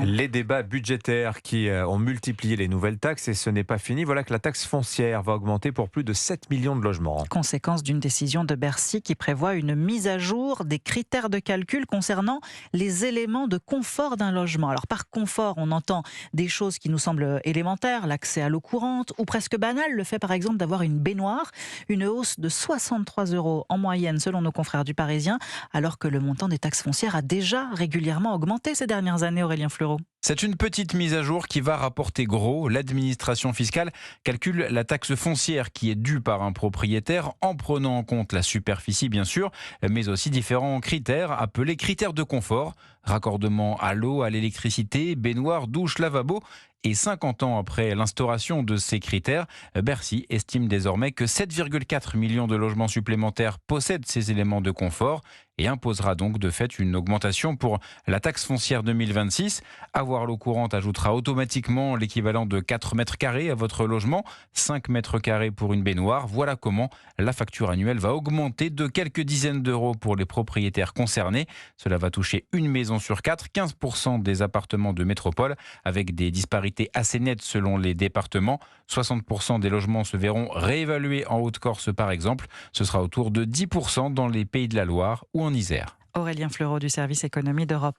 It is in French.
Les débats budgétaires qui ont multiplié les nouvelles taxes et ce n'est pas fini. Voilà que la taxe foncière va augmenter pour plus de 7 millions de logements. Conséquence d'une décision de Bercy qui prévoit une mise à jour des critères de calcul concernant les éléments de confort d'un logement. Alors par confort, on entend des choses qui nous semblent élémentaires, l'accès à l'eau courante ou presque banal, le fait par exemple d'avoir une baignoire, une hausse de 63 € en moyenne selon nos confrères du Parisien, alors que le montant des taxes foncières a déjà régulièrement augmenté ces dernières années, Aurélien Fleureau. C'est une petite mise à jour qui va rapporter gros. L'administration fiscale calcule la taxe foncière qui est due par un propriétaire en prenant en compte la superficie bien sûr, mais aussi différents critères appelés critères de confort. Raccordement à l'eau, à l'électricité, baignoire, douche, lavabo. Et 50 ans après l'instauration de ces critères, Bercy estime désormais que 7,4 millions de logements supplémentaires possèdent ces éléments de confort et imposera donc de fait une augmentation pour la taxe foncière 2026. Avoir l'eau courante ajoutera automatiquement l'équivalent de 4 mètres carrés à votre logement, 5 mètres carrés pour une baignoire. Voilà comment la facture annuelle va augmenter de quelques dizaines d'euros pour les propriétaires concernés. Cela va toucher une maison sur 4, 15% des appartements de métropole, avec des disparités assez nettes selon les départements. 60% des logements se verront réévalués en Haute-Corse par exemple. Ce sera autour de 10% dans les Pays de la Loire ou en Isère. Aurélien Fleureau du service économie d'Europe 1.